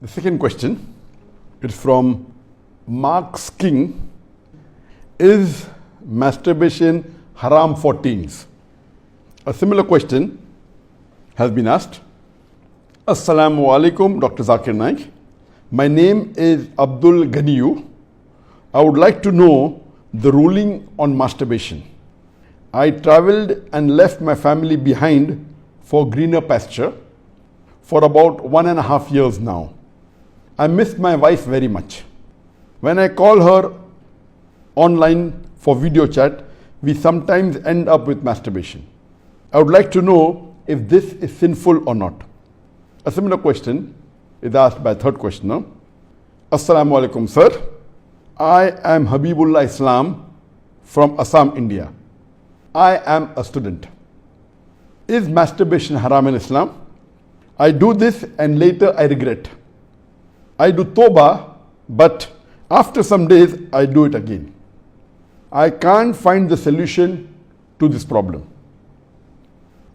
The second question is from Mark's King. Is masturbation haram for teens? A similar question has been asked. Assalamu alaikum, Dr. Zakir Naik. My name is Abdul Ganiyu. I would like to know the ruling on masturbation. I travelled and left my family behind for greener pasture for about 1.5 years now. I miss my wife very much. When I call her online for video chat, we sometimes end up with masturbation. I would like to know if this is sinful or not. A similar question is asked by a third questioner. Assalamu alaikum, sir. I am Habibullah Islam from Assam, India. I am a student. Is masturbation haram in Islam? I do this and later I regret. I do tawbah, but after some days I do it again. I can't find the solution to this problem.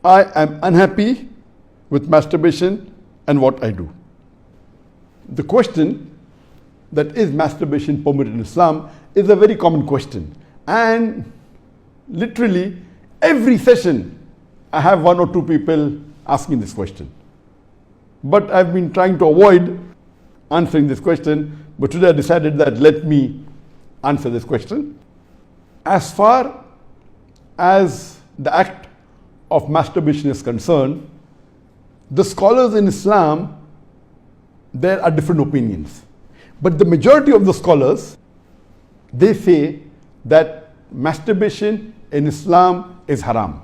I am unhappy with masturbation and what I do. The question that is masturbation permitted in Islam is a very common question, and literally every session I have 1 or 2 people asking this question. But I've been trying to avoid answering this question, but today I decided that let me answer this question. As far as the act of masturbation is concerned, the scholars in Islam, there are different opinions. But the majority of the scholars, they say that masturbation in Islam is haram.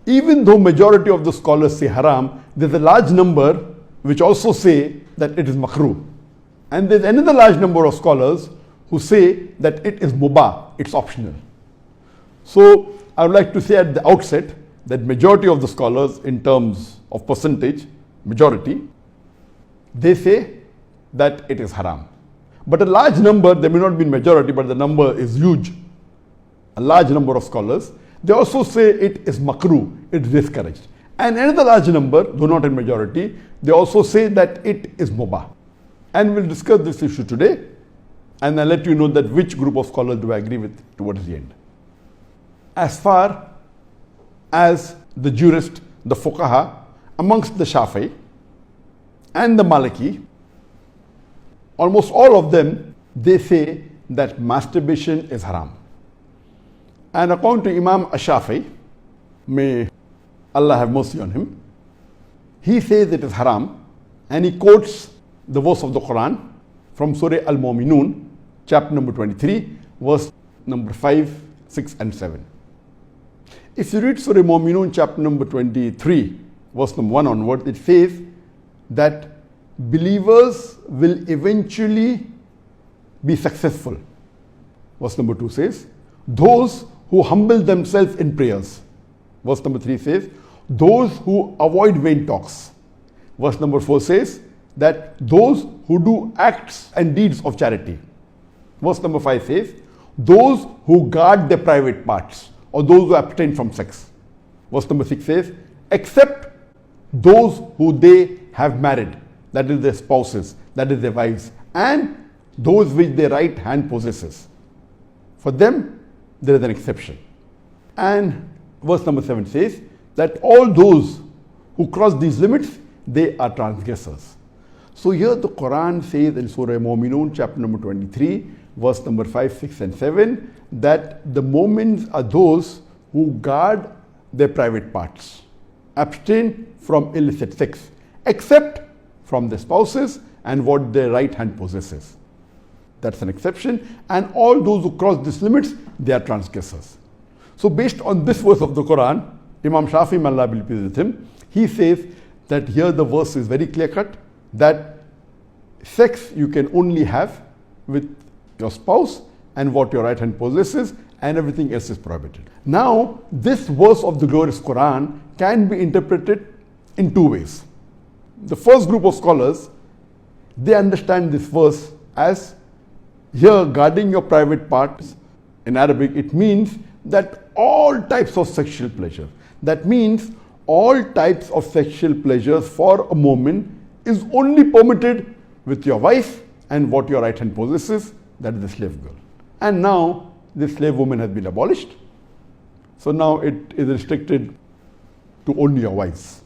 Even though majority of the scholars say haram, there's a large number which also say that it is makrooh. And there's another large number of scholars who say that it is mubah, it's optional. So I would like to say at the outset that majority of the scholars, in terms of percentage, majority, they say that it is haram. But a large number, there may not be majority, but the number is huge. A large number of scholars, they also say it is makrooh, it is discouraged. And another large number, though not in majority, they also say that it is mubah. And we'll discuss this issue today, and I'll let you know that which group of scholars do I agree with towards the end. As far as the jurist, the fuqaha, amongst the Shafi'i and the Maliki, almost all of them, they say that masturbation is haram. And according to Imam Ash-Shafi'i, may Allah have mercy on him, he says it is haram, and he quotes the verse of the Quran from Surah Al-Mu'minun, chapter number 23, verse number 5, 6 and 7. If you read Surah Al-Mu'minun, chapter number 23, verse number 1 onwards, it says that believers will eventually be successful. Verse number 2 says, those who humble themselves in prayers. Verse number 3 says, those who avoid vain talks. Verse number 4 says that those who do acts and deeds of charity. Verse number 5 says, those who guard their private parts, or those who abstain from sex. Verse number 6 says, except those who they have married, that is their spouses, that is their wives, and those which their right hand possesses. For them, there is an exception. And verse number 7 says that all those who cross these limits, they are transgressors. So here the Quran says in Surah Al-Mu'minun, chapter number 23, verse number 5, 6 and 7, that the mu'mins are those who guard their private parts, abstain from illicit sex, except from their spouses and what their right hand possesses. That's an exception. And all those who cross these limits, they are transgressors. So based on this verse of the Quran, Imam Shafi'i, may Allah be pleased with him, he says that here the verse is very clear cut, that sex you can only have with your spouse and what your right hand possesses, and everything else is prohibited. Now, this verse of the glorious Quran can be interpreted in 2 ways. The first group of scholars, they understand this verse as here guarding your private parts. In Arabic, it means that all types of sexual pleasure, that means all types of sexual pleasures for a moment is only permitted with your wife and what your right hand possesses, that is the slave girl. And now the slave woman has been abolished. So now it is restricted to only your wives.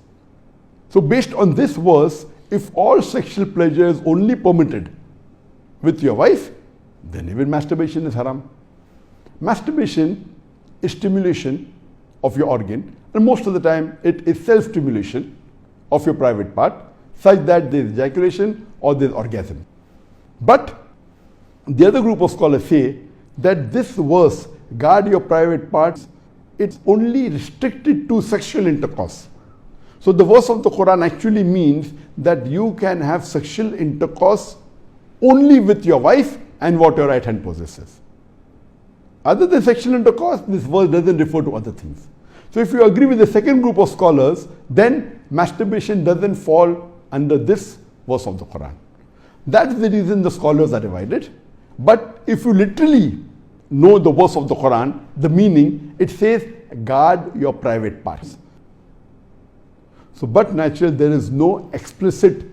So based on this verse, if all sexual pleasure is only permitted with your wife, then even masturbation is haram. Masturbation is stimulation of your organ, and most of the time it is self-stimulation of your private part, such that there is ejaculation or there is orgasm. But the other group of scholars say that this verse, guard your private parts, it's only restricted to sexual intercourse. So the verse of the Quran actually means that you can have sexual intercourse only with your wife and what your right hand possesses. Other than sexual intercourse, this verse doesn't refer to other things. So if you agree with the second group of scholars, then masturbation doesn't fall under this verse of the Quran. That's the reason the scholars are divided. But if you literally know the verse of the Quran, the meaning, it says, guard your private parts. So, but naturally, there is no explicit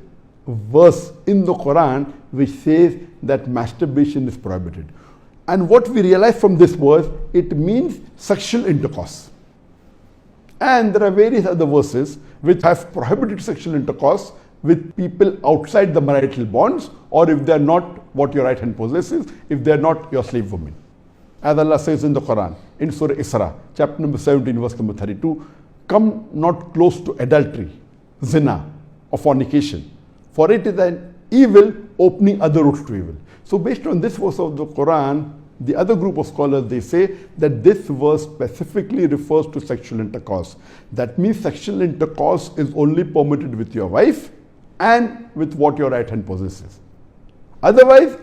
verse in the Quran which says that masturbation is prohibited. And what we realize from this verse, it means sexual intercourse. And there are various other verses which have prohibited sexual intercourse with people outside the marital bonds, or if they are not what your right hand possesses, if they are not your slave woman. As Allah says in the Quran, in Surah Isra, chapter number 17, verse number 32, come not close to adultery, zina, or fornication, for it is an evil opening other routes to evil. So based on this verse of the Quran, the other group of scholars, they say that this verse specifically refers to sexual intercourse. That means sexual intercourse is only permitted with your wife and with what your right hand possesses. Otherwise,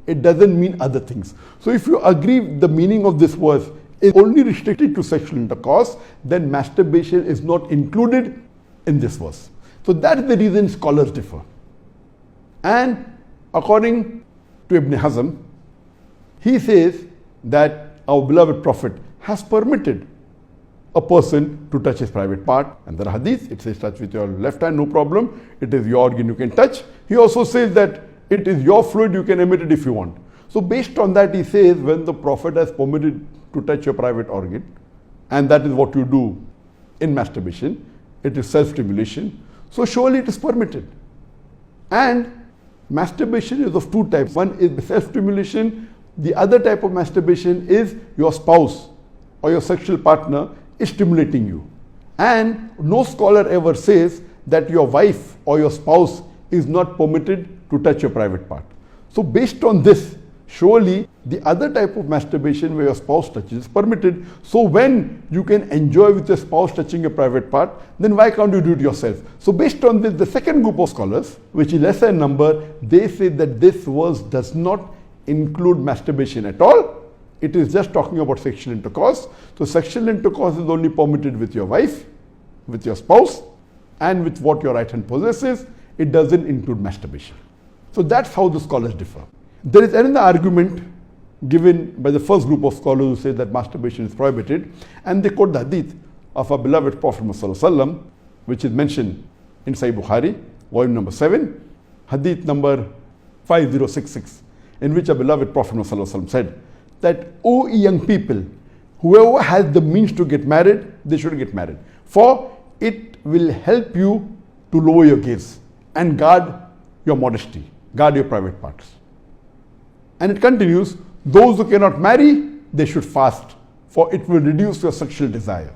it doesn't mean other things. So if you agree the meaning of this verse is only restricted to sexual intercourse, then masturbation is not included in this verse. So that's the reason scholars differ. And according to Ibn Hazm, he says that our beloved Prophet has permitted a person to touch his private part. And there are hadith, it says touch with your left hand, no problem. It is your organ, you can touch. He also says that it is your fluid, you can emit it if you want. So based on that, he says when the Prophet has permitted to touch your private organ, and that is what you do in masturbation, it is self-stimulation, so surely it is permitted. And masturbation is of two types. One is self-stimulation. The other type of masturbation is your spouse or your sexual partner is stimulating you. And no scholar ever says that your wife or your spouse is not permitted to touch your private part. So based on this, surely the other type of masturbation where your spouse touches is permitted. So when you can enjoy with your spouse touching your private part, then why can't you do it yourself? So based on this, the second group of scholars, which is lesser in number, they say that this verse does not include masturbation at all. It is just talking about sexual intercourse. So sexual intercourse is only permitted with your wife, with your spouse, and with what your right hand possesses. It doesn't include masturbation. So that's how the scholars differ. There is another argument given by the first group of scholars who say that masturbation is prohibited, and they quote the hadith of our beloved Prophet ﷺ, which is mentioned in Sahih Bukhari, volume number 7, hadith number 5066, in which our beloved Prophet ﷺ said that, O young people, whoever has the means to get married, they should get married, for it will help you to lower your gaze and guard your modesty, guard your private parts. And it continues, those who cannot marry, they should fast, for it will reduce your sexual desire.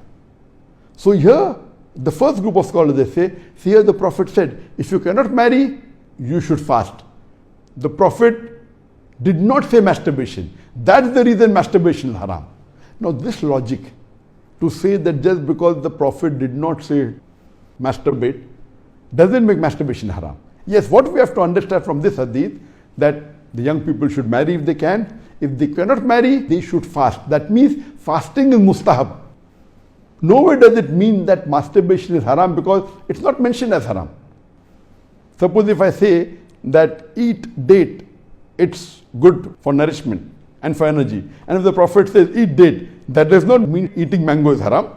So here, the first group of scholars, they say, here the Prophet said, if you cannot marry, you should fast. The Prophet did not say masturbation. That's the reason masturbation is haram. Now this logic, to say that just because the Prophet did not say masturbate, doesn't make masturbation haram. Yes, what we have to understand from this hadith, that the young people should marry if they can. If they cannot marry, they should fast. That means fasting is mustahab. Nowhere does it mean that masturbation is haram, because it's not mentioned as haram. Suppose if I say that eat date, it's good for nourishment and for energy. And if the Prophet says eat date, that does not mean eating mango is haram.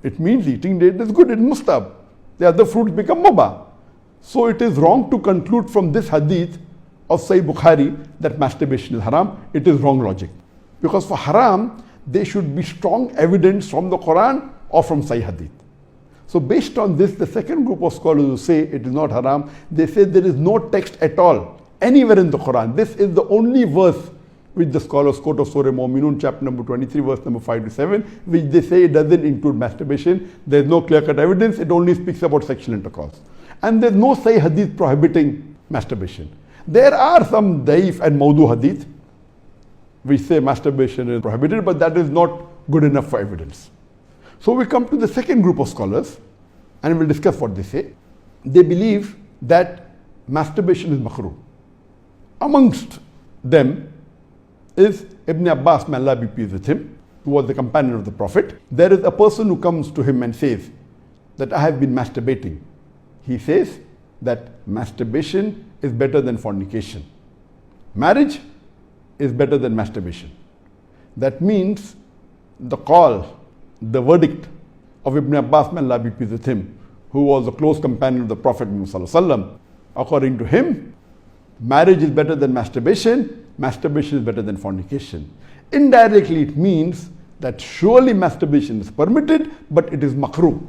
It means eating date is good, it's mustahab. The other fruits become mubah. So it is wrong to conclude from this hadith of Sahih Bukhari that masturbation is haram. It is wrong logic. Because for haram, there should be strong evidence from the Quran or from Sahih hadith. So based on this, the second group of scholars who say it is not haram, they say there is no text at all anywhere in the Quran. This is the only verse which the scholars quote of Surah Mu'minun, chapter number 23, verse number 5 to 7, which they say it doesn't include masturbation. There is no clear-cut evidence. It only speaks about sexual intercourse. And there is no Sahih hadith prohibiting masturbation. There are some daif and mawdu hadith which say masturbation is prohibited, but that is not good enough for evidence. So we come to the second group of scholars and we'll discuss what they say. They believe that masturbation is makrooh. Amongst them is Ibn Abbas, may Allah be pleased with him, who was the companion of the Prophet. There is a person who comes to him and says that I have been masturbating. He says that masturbation is better than fornication. Marriage is better than masturbation. That means the call, the verdict of Ibn Abbas, may Allah be pleased with him, who was a close companion of the Prophet Muhammad, according to him, marriage is better than masturbation, masturbation is better than fornication. Indirectly it means that surely masturbation is permitted, but it is makrooh.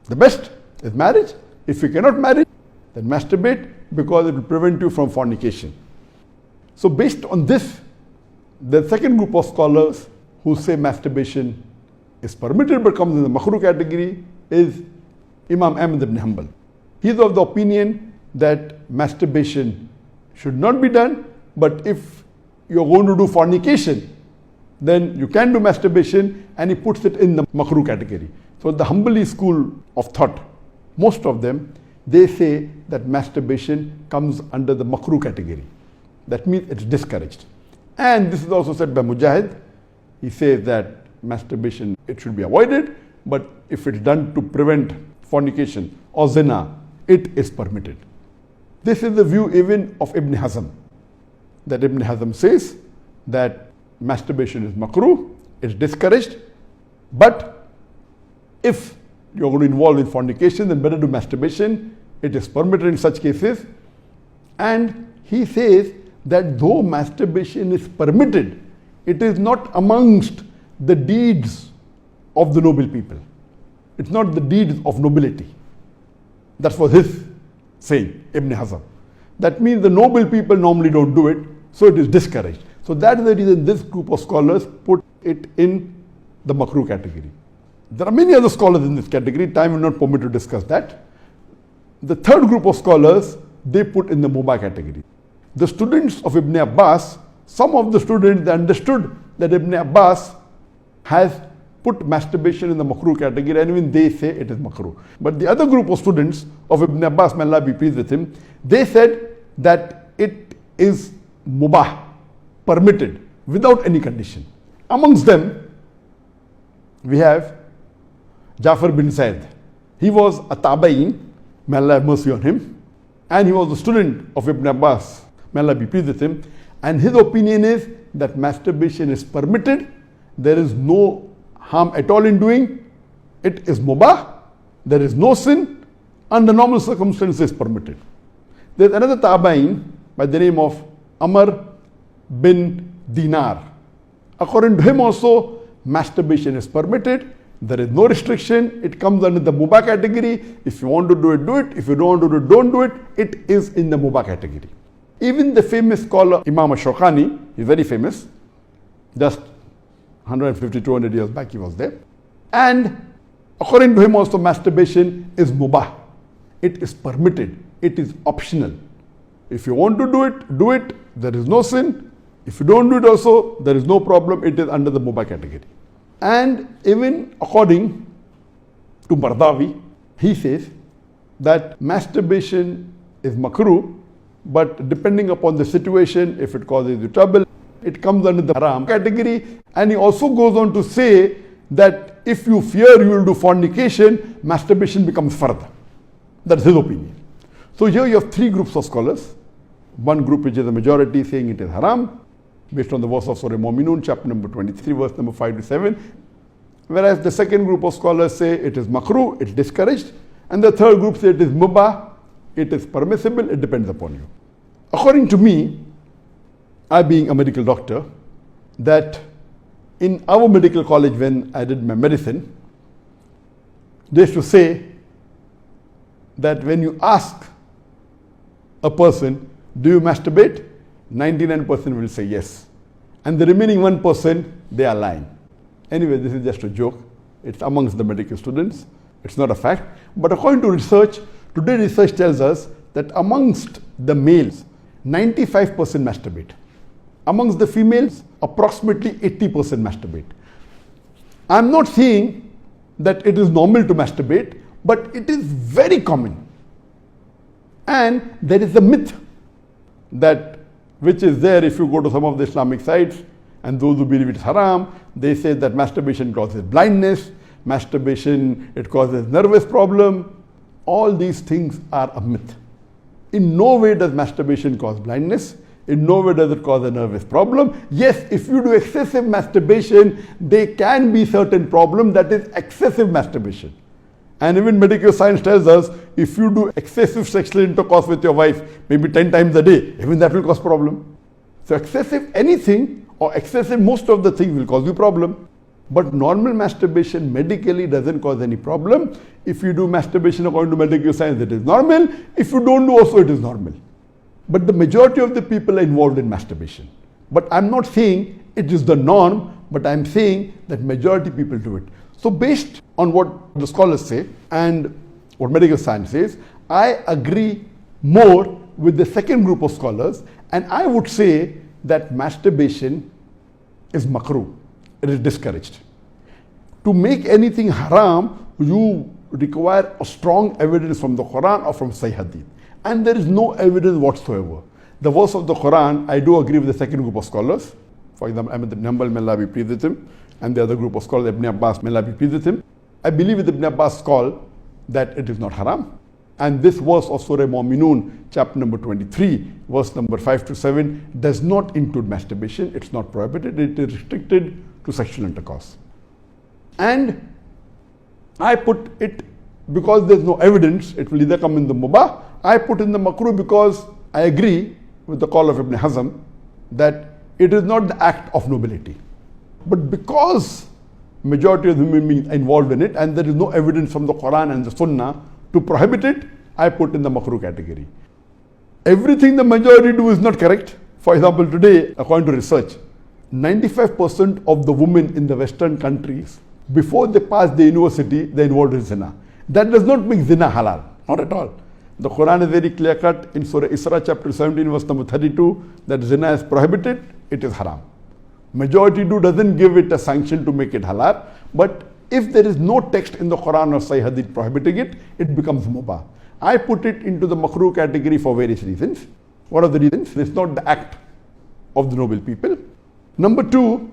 The best is marriage. If you cannot marry, then masturbate, because it will prevent you from fornication. So based on this, the second group of scholars who say masturbation is permitted but comes in the makrooh category is Imam Ahmad ibn Hanbal. He is of the opinion that masturbation should not be done, but if you are going to do fornication, then you can do masturbation, and he puts it in the makrooh category. So the Hanbali school of thought, most of them, they say that masturbation comes under the makrooh category. That means it's discouraged. And this is also said by Mujahid. He says that masturbation, it should be avoided, but if it's done to prevent fornication or zina, it is permitted. This is the view even of Ibn Hazm, that Ibn Hazm says that masturbation is makrooh, it's discouraged, but if you're going to involve in fornication, then better do masturbation, it is permitted in such cases. And he says that though masturbation is permitted, it is not amongst the deeds of the noble people. It's not the deeds of nobility. That was his saying, Ibn Hazm. That means the noble people normally don't do it, so it is discouraged. So that is the reason this group of scholars put it in the makrooh category. There are many other scholars in this category. Time will not permit to discuss that. The third group of scholars, they put in the mubah category. The students of Ibn Abbas, some of the students, they understood that Ibn Abbas has put masturbation in the makrooh category, and even they say it is makrooh. But the other group of students of Ibn Abbas, may Allah be pleased with him, they said that it is mubah, permitted, without any condition. Amongst them, we have Jafar bin Zaid. He was a tabain, may Allah have mercy on him, and he was a student of Ibn Abbas, may Allah be pleased with him, and his opinion is that masturbation is permitted, there is no harm at all in doing, it is mubah, there is no sin, under normal circumstances permitted. There is another tabain by the name of Amr bin Dinar. According to him also, masturbation is permitted, there is no restriction, it comes under the mubah category. If you want to do it, do it. If you don't want to do it, don't do it. It is in the mubah category. Even the famous scholar Imam Shawkani, he's very famous, just 150, 200 years back he was there. And according to him also, masturbation is mubah. It is permitted. It is optional. If you want to do it, do it. There is no sin. If you don't do it also, there is no problem. It is under the mubah category. And even according to Mardawi, he says that masturbation is makrooh, but depending upon the situation, if it causes you trouble, it comes under the haram category. And he also goes on to say that if you fear you will do fornication, masturbation becomes fard. That's his opinion. So here you have three groups of scholars. One group which is the majority saying it is haram, based on the verse of Surah Mu'minun, chapter number 23, verse number 5 to 7. Whereas the second group of scholars say it is makrooh, it's discouraged. And the third group say it is mubah, it is permissible, it depends upon you. According to me, I being a medical doctor, that in our medical college when I did my medicine, they used to say that when you ask a person, do you masturbate? 99% will say yes. And the remaining 1%, they are lying. Anyway, this is just a joke. It's amongst the medical students. It's not a fact. But according to research, today research tells us that amongst the males, 95% masturbate. Amongst the females, approximately 80% masturbate. I'm not saying that it is normal to masturbate, but it is very common. And there is a myth that which is there if you go to some of the Islamic sites, and those who believe it's haram, they say that masturbation causes blindness, masturbation, it causes nervous problem. All these things are a myth. In no way does masturbation cause blindness. In no way does it cause a nervous problem. Yes, if you do excessive masturbation, there can be certain problem, that is excessive masturbation. And even medical science tells us, if you do excessive sexual intercourse with your wife, maybe 10 times a day, even that will cause problem. So excessive anything or excessive most of the things will cause you problem. But normal masturbation medically doesn't cause any problem. If you do masturbation according to medical science, it is normal. If you don't do also, it is normal. But the majority of the people are involved in masturbation. But I'm not saying it is the norm, but I'm saying that majority people do it. So based on what the scholars say and what medical science says, I agree more with the second group of scholars, and I would say that masturbation is makrooh. It is discouraged. To make anything haram, you require a strong evidence from the Quran or from Sahih Hadith. And there is no evidence whatsoever. The verse of the Quran, I do agree with the second group of scholars. For example, Ahmad ibn Hanbal, may Allah be pleased with him, and the other group of scholars, Ibn Abbas, may Allah be pleased with him. I believe with Ibn Abbas' call that it is not haram. And this verse of Surah Mu'minun, chapter number 23, verse number 5 to 7, does not include masturbation. It's not prohibited. It is restricted to sexual intercourse. And I put it, because there's no evidence, it will either come in the mubah. I put in the makrooh because I agree with the call of Ibn Hazm that it is not the act of nobility. But because majority of human beings are involved in it and there is no evidence from the Quran and the Sunnah to prohibit it, I put in the makrooh category. Everything the majority do is not correct. For example, today, according to research, 95% of the women in the Western countries, before they pass the university, they are involved in zina. That does not make zina halal, not at all. The Quran is very clear cut in Surah Isra chapter 17 verse number 32 that zina is prohibited, it is haram. Majority doesn't give it a sanction to make it halal, but if there is no text in the Quran or Sahih Hadith prohibiting it, it becomes mubah. I put it into the makrooh category for various reasons. What are the reasons? It's not the act of the noble people. Number two,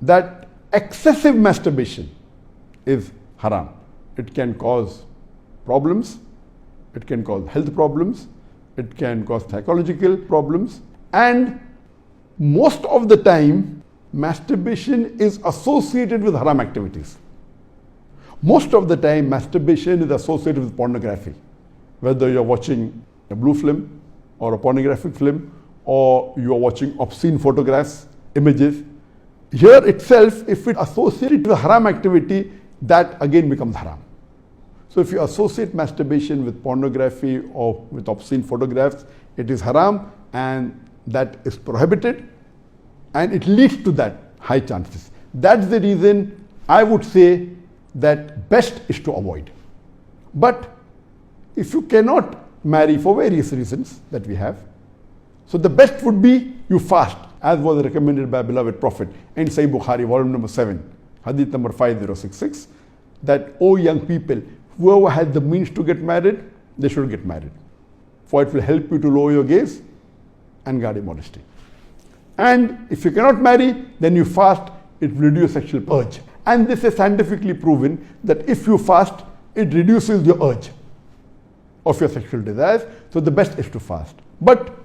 that excessive masturbation is haram. It can cause problems, it can cause health problems, it can cause psychological problems, and most of the time masturbation is associated with haram activities. Most of the time masturbation is associated with pornography, whether you're watching a blue film or a pornographic film, or you're watching obscene photographs, images. Here itself, if it associated with haram activity, that again becomes haram. So if you associate masturbation with pornography or with obscene photographs, it is haram and that is prohibited, and it leads to that high chances. That's the reason I would say that best is to avoid. But if you cannot marry for various reasons that we have, so the best would be you fast, as was recommended by beloved Prophet in Sahih Bukhari, volume number 7, hadith number 5066, that, O young people, whoever has the means to get married, they should get married. For it will help you to lower your gaze and guard your modesty. And if you cannot marry, then you fast, it will reduce sexual urge. And this is scientifically proven that if you fast, it reduces your urge of your sexual desires. So the best is to fast. But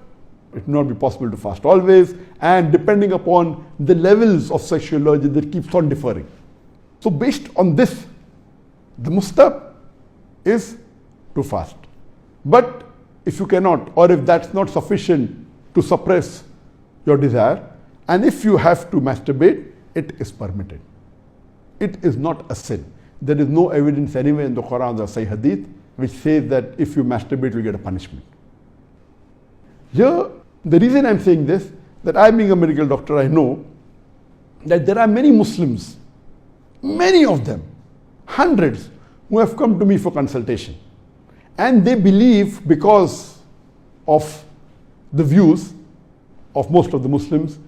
it will not be possible to fast always, and depending upon the levels of sexual urge, that keeps on differing. So based on this, the mustahab is to fast. But if you cannot, or if that's not sufficient to suppress your desire, and if you have to masturbate, it is permitted. It is not a sin. There is no evidence anywhere in the Quran or Sahih Hadith which says that if you masturbate, you get a punishment. Here, the reason I'm saying this, that I being a medical doctor, I know that there are many Muslims, many of them, hundreds, who have come to me for consultation. And they believe, because of the views of most of the Muslims,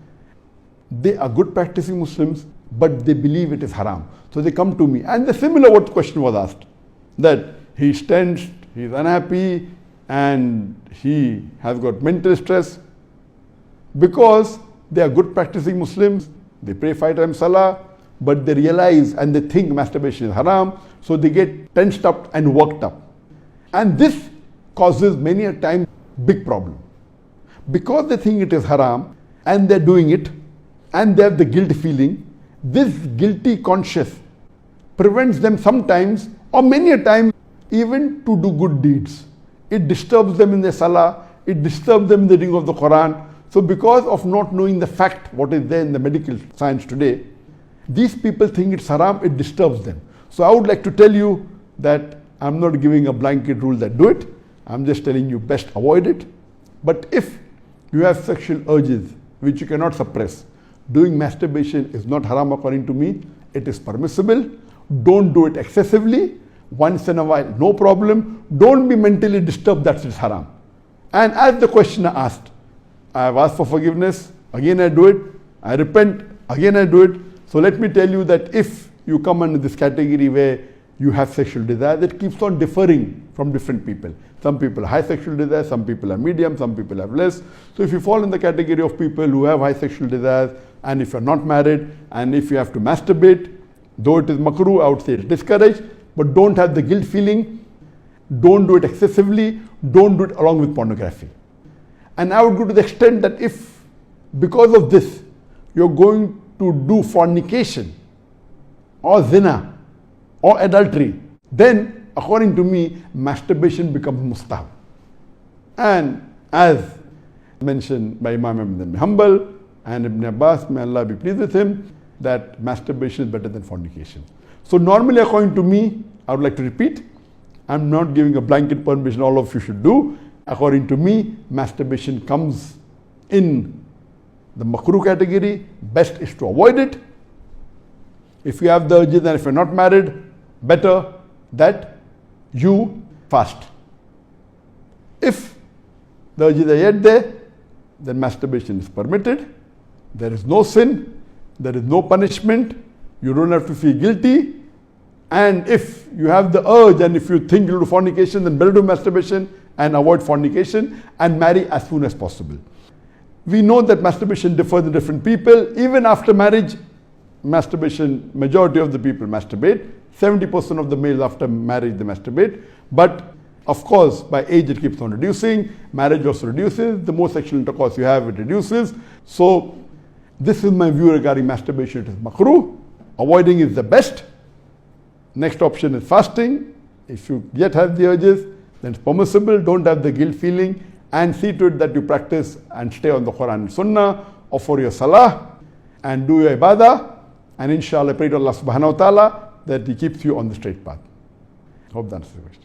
they are good practicing Muslims, but they believe it is haram. So they come to me. And the similar what question was asked, that he's tensed, he's unhappy, and he has got mental stress. Because they are good practicing Muslims, they pray 5 times Salah, but they realize and they think masturbation is haram, so they get tensed up and worked up. And this causes many a time big problem. Because they think it is haram and they're doing it and they have the guilt feeling, this guilty conscience prevents them sometimes or many a time even to do good deeds. It disturbs them in their salah, it disturbs them in the reading of the Quran. So because of not knowing the fact, what is there in the medical science today, these people think it's haram, it disturbs them. So I would like to tell you that I'm not giving a blanket rule that do it. I'm just telling you best avoid it. But if you have sexual urges which you cannot suppress, doing masturbation is not haram according to me. It is permissible. Don't do it excessively. Once in a while, no problem. Don't be mentally disturbed that it's haram. And as the questioner asked, I have asked for forgiveness, again I do it. I repent, again I do it. So let me tell you that if you come under this category where you have sexual desire, that keeps on differing from different people. Some people have high sexual desire, some people are medium, some people have less. So if you fall in the category of people who have high sexual desires, and if you're not married, and if you have to masturbate, though it is makrooh, I would say it's discouraged, but don't have the guilt feeling, don't do it excessively, don't do it along with pornography. And I would go to the extent that if, because of this, you're going to do fornication, or zina, or adultery, then according to me, masturbation becomes mustahab. And as mentioned by Imam Ibn Hanbal and Ibn Abbas, may Allah be pleased with him, that masturbation is better than fornication. So normally according to me, I would like to repeat, I'm not giving a blanket permission all of you should do. According to me, masturbation comes in the makrooh category. Best is to avoid it. If you have the urges and if you're not married, better that you fast. If the urges are yet there, then masturbation is permitted. There is no sin, there is no punishment, you don't have to feel guilty. And if you have the urge and if you think you'll do fornication, then better do masturbation and avoid fornication and marry as soon as possible. We know that masturbation differs in different people. Even after marriage, masturbation, majority of the people masturbate. 70% of the males after marriage they masturbate. But of course, by age it keeps on reducing. Marriage also reduces. The more sexual intercourse you have, it reduces. So this is my view regarding masturbation. It is makrooh. Avoiding is the best. Next option is fasting. If you yet have the urges, then it's permissible. Don't have the guilt feeling, and see to it that you practice and stay on the Quran and Sunnah, offer your salah and do your ibadah, and inshallah pray to Allah subhanahu wa ta'ala that He keeps you on the straight path. Hope that answers the question.